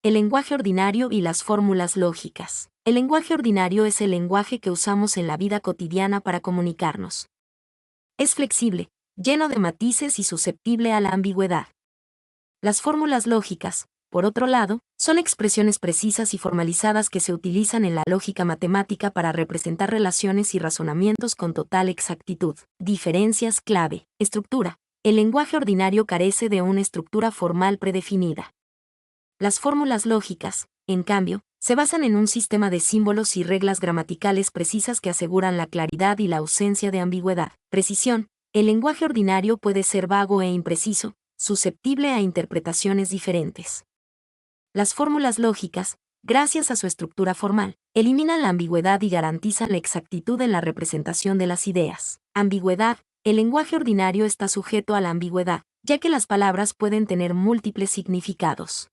el lenguaje ordinario y las fórmulas lógicas. El lenguaje ordinario es el lenguaje que usamos en la vida cotidiana para comunicarnos. Es flexible, lleno de matices y susceptible a la ambigüedad. Las fórmulas lógicas, por otro lado, son expresiones precisas y formalizadas que se utilizan en la lógica matemática para representar relaciones y razonamientos con total exactitud. Diferencias clave. Estructura. El lenguaje ordinario carece de una estructura formal predefinida. Las fórmulas lógicas, en cambio, se basan en un sistema de símbolos y reglas gramaticales precisas que aseguran la claridad y la ausencia de ambigüedad. Precisión. El lenguaje ordinario puede ser vago e impreciso, susceptible a interpretaciones diferentes. Las fórmulas lógicas, gracias a su estructura formal, eliminan la ambigüedad y garantizan la exactitud en la representación de las ideas. Ambigüedad. El lenguaje ordinario está sujeto a la ambigüedad, ya que las palabras pueden tener múltiples significados.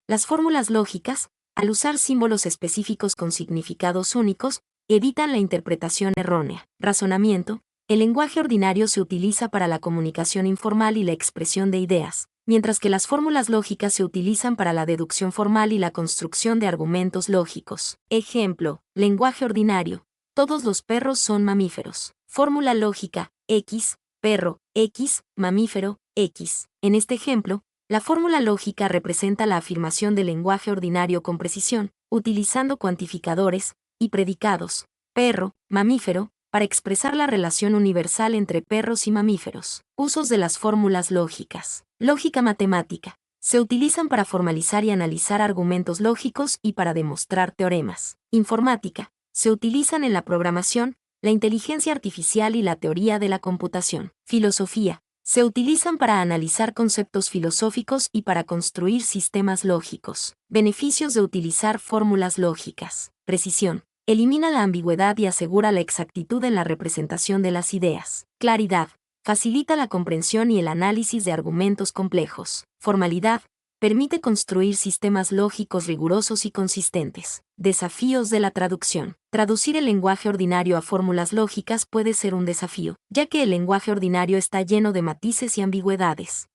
Las fórmulas lógicas, al usar símbolos específicos con significados únicos, evitan la interpretación errónea. Razonamiento. El lenguaje ordinario se utiliza para la comunicación informal y la expresión de ideas, mientras que las fórmulas lógicas se utilizan para la deducción formal y la construcción de argumentos lógicos. Ejemplo, lenguaje ordinario. Todos los perros son mamíferos. Fórmula lógica, X, perro, X, mamífero, X. En este ejemplo, la fórmula lógica representa la afirmación del lenguaje ordinario con precisión, utilizando cuantificadores y predicados, perro, mamífero, para expresar la relación universal entre perros y mamíferos. Usos de las fórmulas lógicas. Lógica matemática. Se utilizan para formalizar y analizar argumentos lógicos y para demostrar teoremas. Informática. Se utilizan en la programación, la inteligencia artificial y la teoría de la computación. Filosofía. Se utilizan para analizar conceptos filosóficos y para construir sistemas lógicos. Beneficios de utilizar fórmulas lógicas. Precisión. Elimina la ambigüedad y asegura la exactitud en la representación de las ideas. Claridad. Facilita la comprensión y el análisis de argumentos complejos. Formalidad. Permite construir sistemas lógicos rigurosos y consistentes. Desafíos de la traducción. Traducir el lenguaje ordinario a fórmulas lógicas puede ser un desafío, ya que el lenguaje ordinario está lleno de matices y ambigüedades.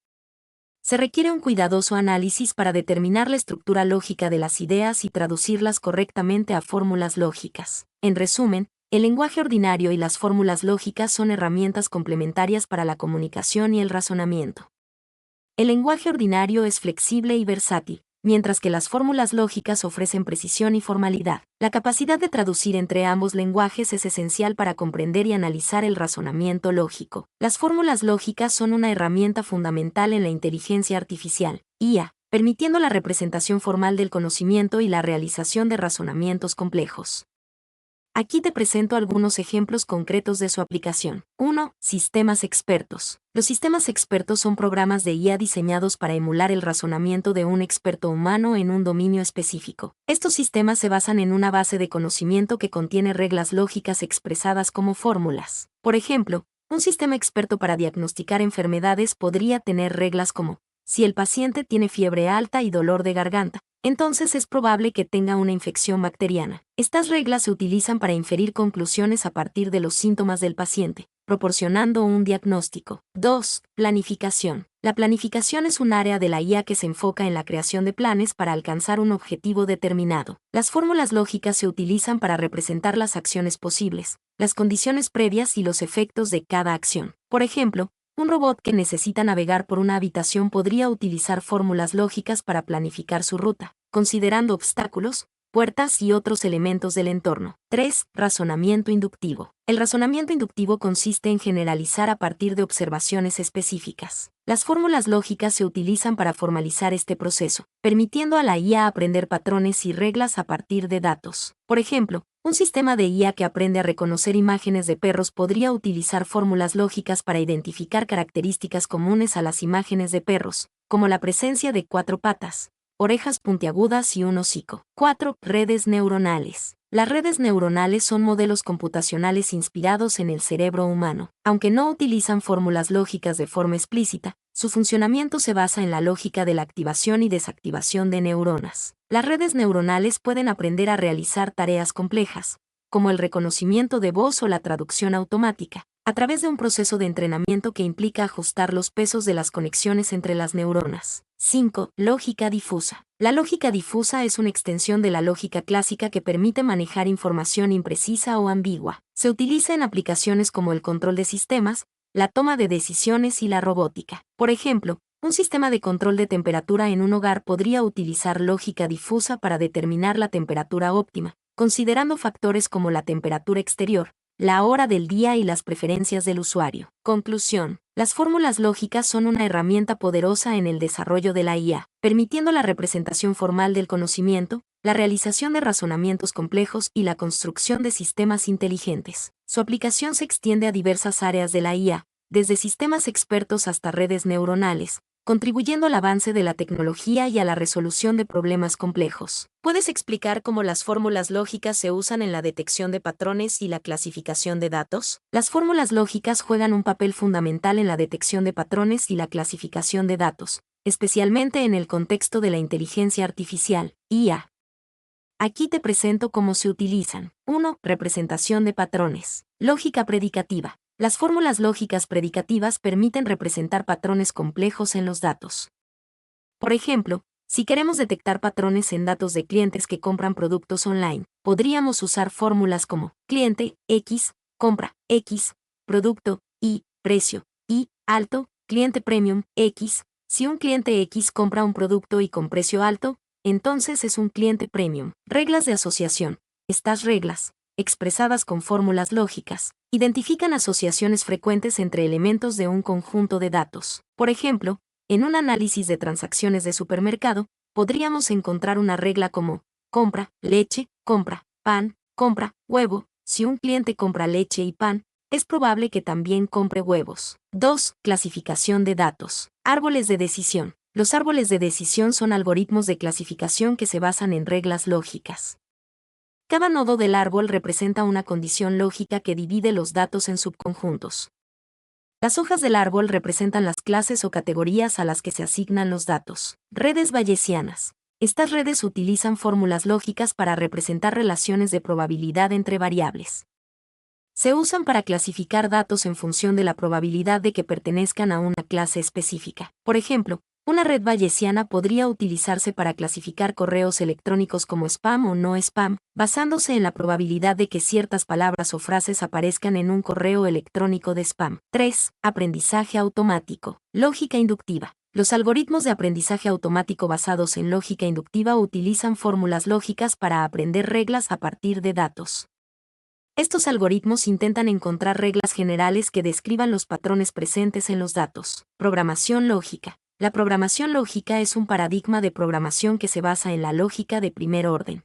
Se requiere un cuidadoso análisis para determinar la estructura lógica de las ideas y traducirlas correctamente a fórmulas lógicas. En resumen, el lenguaje ordinario y las fórmulas lógicas son herramientas complementarias para la comunicación y el razonamiento. El lenguaje ordinario es flexible y versátil, mientras que las fórmulas lógicas ofrecen precisión y formalidad. La capacidad de traducir entre ambos lenguajes es esencial para comprender y analizar el razonamiento lógico. Las fórmulas lógicas son una herramienta fundamental en la inteligencia artificial, IA, permitiendo la representación formal del conocimiento y la realización de razonamientos complejos. Aquí te presento algunos ejemplos concretos de su aplicación. 1. Sistemas expertos. Los sistemas expertos son programas de IA diseñados para emular el razonamiento de un experto humano en un dominio específico. Estos sistemas se basan en una base de conocimiento que contiene reglas lógicas expresadas como fórmulas. Por ejemplo, un sistema experto para diagnosticar enfermedades podría tener reglas como: si el paciente tiene fiebre alta y dolor de garganta, entonces es probable que tenga una infección bacteriana. Estas reglas se utilizan para inferir conclusiones a partir de los síntomas del paciente, proporcionando un diagnóstico. 2. Planificación. La planificación es un área de la IA que se enfoca en la creación de planes para alcanzar un objetivo determinado. Las fórmulas lógicas se utilizan para representar las acciones posibles, las condiciones previas y los efectos de cada acción. Por ejemplo, un robot que necesita navegar por una habitación podría utilizar fórmulas lógicas para planificar su ruta, considerando obstáculos, puertas y otros elementos del entorno. 3. Razonamiento inductivo. El razonamiento inductivo consiste en generalizar a partir de observaciones específicas. Las fórmulas lógicas se utilizan para formalizar este proceso, permitiendo a la IA aprender patrones y reglas a partir de datos. Por ejemplo, un sistema de IA que aprende a reconocer imágenes de perros podría utilizar fórmulas lógicas para identificar características comunes a las imágenes de perros, como la presencia de 4 patas, orejas puntiagudas y un hocico. 4. Redes neuronales. Las redes neuronales son modelos computacionales inspirados en el cerebro humano. Aunque no utilizan fórmulas lógicas de forma explícita, su funcionamiento se basa en la lógica de la activación y desactivación de neuronas. Las redes neuronales pueden aprender a realizar tareas complejas, como el reconocimiento de voz o la traducción automática, a través de un proceso de entrenamiento que implica ajustar los pesos de las conexiones entre las neuronas. 5. Lógica difusa. La lógica difusa es una extensión de la lógica clásica que permite manejar información imprecisa o ambigua. Se utiliza en aplicaciones como el control de sistemas, la toma de decisiones y la robótica. Por ejemplo, un sistema de control de temperatura en un hogar podría utilizar lógica difusa para determinar la temperatura óptima, considerando factores como la temperatura exterior, la hora del día y las preferencias del usuario. Conclusión. Las fórmulas lógicas son una herramienta poderosa en el desarrollo de la IA, permitiendo la representación formal del conocimiento, la realización de razonamientos complejos y la construcción de sistemas inteligentes. Su aplicación se extiende a diversas áreas de la IA, desde sistemas expertos hasta redes neuronales, contribuyendo al avance de la tecnología y a la resolución de problemas complejos. ¿Puedes explicar cómo las fórmulas lógicas se usan en la detección de patrones y la clasificación de datos? Las fórmulas lógicas juegan un papel fundamental en la detección de patrones y la clasificación de datos, especialmente en el contexto de la inteligencia artificial, IA. Aquí te presento cómo se utilizan. 1. Representación de patrones. Lógica predicativa. Las fórmulas lógicas predicativas permiten representar patrones complejos en los datos. Por ejemplo, si queremos detectar patrones en datos de clientes que compran productos online, podríamos usar fórmulas como cliente X, compra X, producto Y, precio Y, alto, cliente premium X. Si un cliente X compra un producto y con precio alto, entonces es un cliente premium. Reglas de asociación. Estas reglas, expresadas con fórmulas lógicas, identifican asociaciones frecuentes entre elementos de un conjunto de datos. Por ejemplo, en un análisis de transacciones de supermercado, podríamos encontrar una regla como compra leche, compra pan, compra huevo. Si un cliente compra leche y pan, es probable que también compre huevos. 2. Clasificación de datos. Árboles de decisión. Los árboles de decisión son algoritmos de clasificación que se basan en reglas lógicas. Cada nodo del árbol representa una condición lógica que divide los datos en subconjuntos. Las hojas del árbol representan las clases o categorías a las que se asignan los datos. Redes bayesianas. Estas redes utilizan fórmulas lógicas para representar relaciones de probabilidad entre variables. Se usan para clasificar datos en función de la probabilidad de que pertenezcan a una clase específica. Por ejemplo, una red bayesiana podría utilizarse para clasificar correos electrónicos como spam o no spam, basándose en la probabilidad de que ciertas palabras o frases aparezcan en un correo electrónico de spam. 3. Aprendizaje automático. Lógica inductiva. Los algoritmos de aprendizaje automático basados en lógica inductiva utilizan fórmulas lógicas para aprender reglas a partir de datos. Estos algoritmos intentan encontrar reglas generales que describan los patrones presentes en los datos. Programación lógica. La programación lógica es un paradigma de programación que se basa en la lógica de primer orden.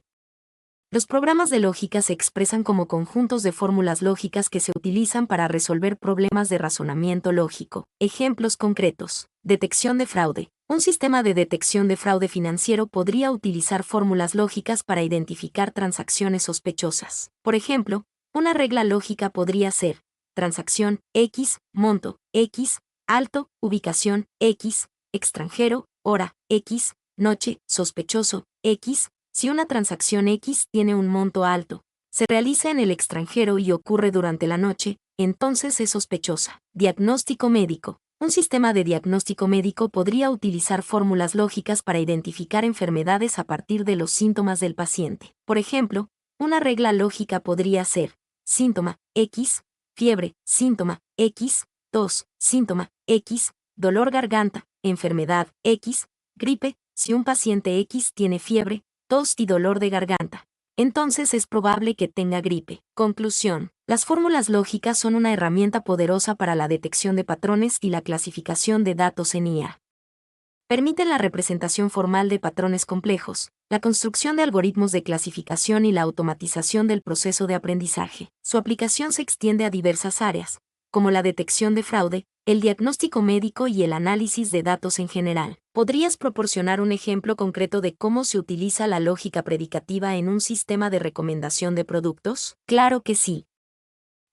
Los programas de lógica se expresan como conjuntos de fórmulas lógicas que se utilizan para resolver problemas de razonamiento lógico. Ejemplos concretos. Detección de fraude. Un sistema de detección de fraude financiero podría utilizar fórmulas lógicas para identificar transacciones sospechosas. Por ejemplo, una regla lógica podría ser transacción X, monto X, alto, ubicación X, extranjero, hora X, noche, sospechoso X. Si una transacción X tiene un monto alto, se realiza en el extranjero y ocurre durante la noche, entonces es sospechosa. Diagnóstico médico. Un sistema de diagnóstico médico podría utilizar fórmulas lógicas para identificar enfermedades a partir de los síntomas del paciente. Por ejemplo, una regla lógica podría ser síntoma X, fiebre, síntoma X, tos, síntoma X, dolor garganta, enfermedad X, gripe. Si un paciente X tiene fiebre, tos y dolor de garganta, entonces es probable que tenga gripe. Conclusión. Las fórmulas lógicas son una herramienta poderosa para la detección de patrones y la clasificación de datos en IA. Permiten la representación formal de patrones complejos, la construcción de algoritmos de clasificación y la automatización del proceso de aprendizaje. Su aplicación se extiende a diversas áreas, como la detección de fraude, el diagnóstico médico y el análisis de datos en general. ¿Podrías proporcionar un ejemplo concreto de cómo se utiliza la lógica predicativa en un sistema de recomendación de productos? Claro que sí.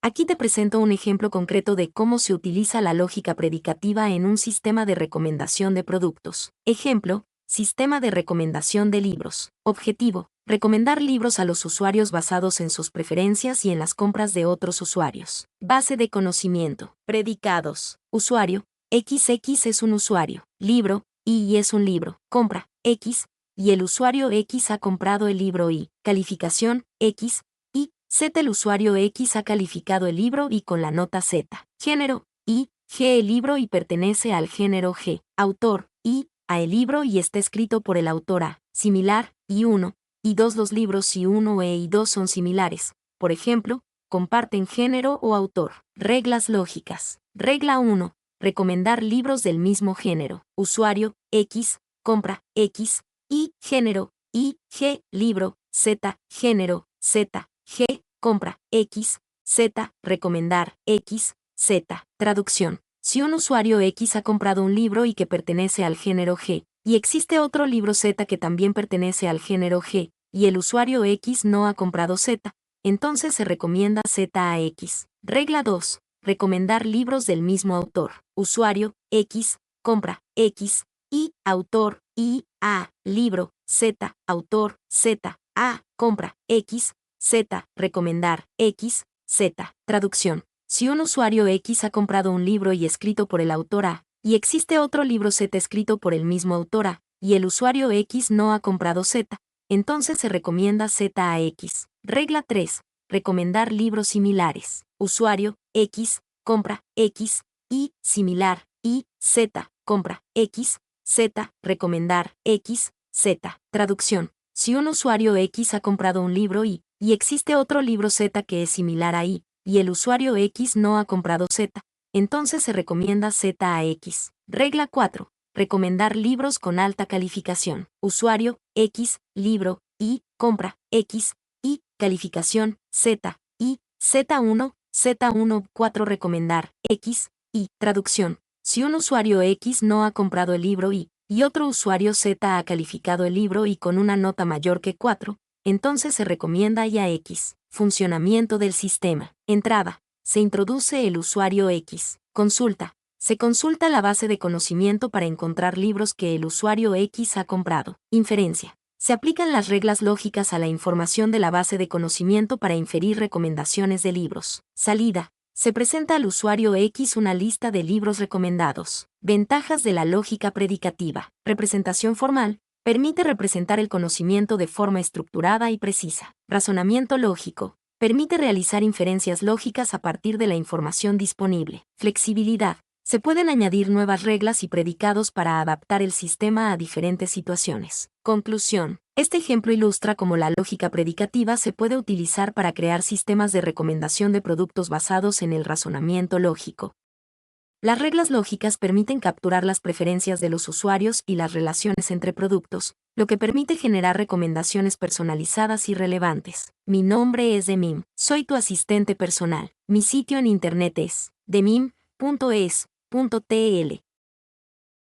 Aquí te presento un ejemplo concreto de cómo se utiliza la lógica predicativa en un sistema de recomendación de productos. Ejemplo, sistema de recomendación de libros. Objetivo, recomendar libros a los usuarios basados en sus preferencias y en las compras de otros usuarios. Base de conocimiento. Predicados. Usuario, XX es un usuario. Libro, Y es un libro. Compra, X, y el usuario X ha comprado el libro Y. Calificación, X, y Z el usuario X ha calificado el libro Y con la nota Z. Género, Y, G el libro Y pertenece al género G. Autor, Y, A el libro Y está escrito por el autor A. Similar, Y1, Y2 los libros Y1 e Y2 son similares. Por ejemplo, comparten género o autor. Reglas lógicas. Regla 1. Recomendar libros del mismo género. Usuario, X, compra, X, Y, género, Y, G, libro, Z, género, Z, G, compra, X, Z, recomendar, X, Z. Traducción. Si un usuario X ha comprado un libro y que pertenece al género G, y existe otro libro Z que también pertenece al género G, y el usuario X no ha comprado Z, entonces se recomienda Z a X. Regla 2. Recomendar libros del mismo autor. Usuario, X, compra, X, Y, autor, Y, A, libro, Z, autor, Z, A, compra, X, Z, recomendar, X, Z. Traducción. Si un usuario X ha comprado un libro y escrito por el autor A, y existe otro libro Z escrito por el mismo autor A, y el usuario X no ha comprado Z, entonces se recomienda Z a X. Regla 3. Recomendar libros similares. Usuario, X, compra, X, Y, similar, Y, Z, compra, X, Z, recomendar, X, Z. Traducción. Si un usuario X ha comprado un libro Y existe otro libro Z que es similar a Y, y el usuario X no ha comprado Z, entonces se recomienda Z a X. Regla 4. Recomendar libros con alta calificación. Usuario, X, libro, Y, compra, X, Y, calificación, Z, Y, Z1, Z1, 4 recomendar, X, Y. Traducción. Si un usuario X no ha comprado el libro Y otro usuario Z ha calificado el libro Y con una nota mayor que 4, entonces se recomienda Y a X. Funcionamiento del sistema. Entrada. Se introduce el usuario X. Consulta. Se consulta la base de conocimiento para encontrar libros que el usuario X ha comprado. Inferencia. Se aplican las reglas lógicas a la información de la base de conocimiento para inferir recomendaciones de libros. Salida. Se presenta al usuario X una lista de libros recomendados. Ventajas de la lógica predicativa. Representación formal. Permite representar el conocimiento de forma estructurada y precisa. Razonamiento lógico. Permite realizar inferencias lógicas a partir de la información disponible. Flexibilidad. Se pueden añadir nuevas reglas y predicados para adaptar el sistema a diferentes situaciones. Conclusión. Este ejemplo ilustra cómo la lógica predicativa se puede utilizar para crear sistemas de recomendación de productos basados en el razonamiento lógico. Las reglas lógicas permiten capturar las preferencias de los usuarios y las relaciones entre productos, lo que permite generar recomendaciones personalizadas y relevantes. Mi nombre es Demim, soy tu asistente personal. Mi sitio en internet es demim.es.tl.